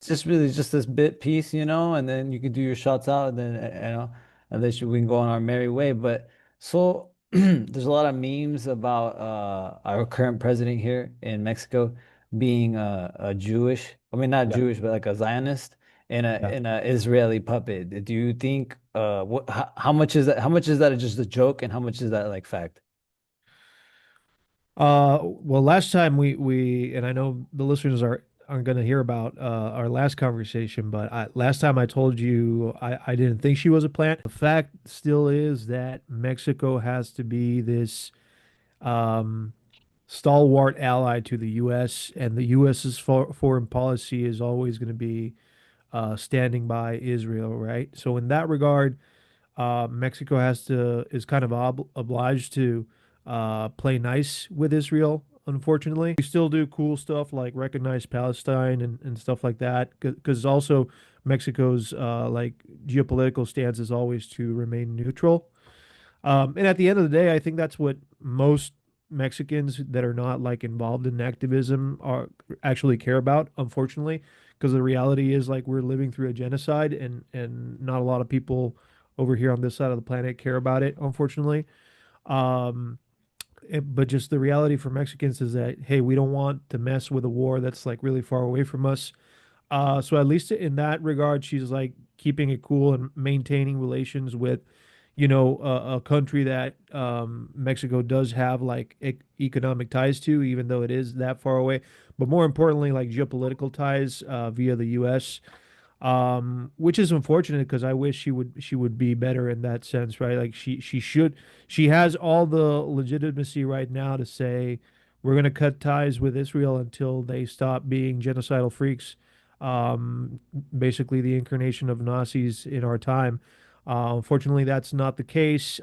It's just really just this bit piece, and then you can do your shots out, and then and then we can go on our merry way. But so there's a lot of memes about our current president here in Mexico being a Jewish, I mean not Yeah. Jewish, but like a Zionist and a Yeah. Israeli puppet. Do you think how much is that? How much is that just a joke, and how much is that like fact? Well, last time and I know the listeners aren't going to hear about our last conversation, but last time I told you I didn't think she was a plant. The fact still is that Mexico has to be this um, stalwart ally to the U.S., and the U.S.'s foreign policy is always going to be standing by Israel, right? So in that regard, Mexico is kind of obliged to play nice with Israel. Unfortunately, we still do cool stuff like recognize Palestine and stuff like that. Because also Mexico's like geopolitical stance is always to remain neutral. And at the end of the day, I think that's what most Mexicans that are not like involved in activism are actually care about, unfortunately, because the reality is like we're living through a genocide and not a lot of people over here on this side of the planet care about it, unfortunately. Um, but just the reality for Mexicans is that, hey, we don't want to mess with a war that's like really far away from us. So at least in that regard, she's like keeping it cool and maintaining relations with, a country that Mexico does have like economic ties to, even though it is that far away. But more importantly, like geopolitical ties via the U.S., which is unfortunate because I wish she would be better in that sense, right? Like she has all the legitimacy right now to say we're going to cut ties with Israel until they stop being genocidal freaks, um, basically the incarnation of Nazis in our time. Unfortunately, that's not the case.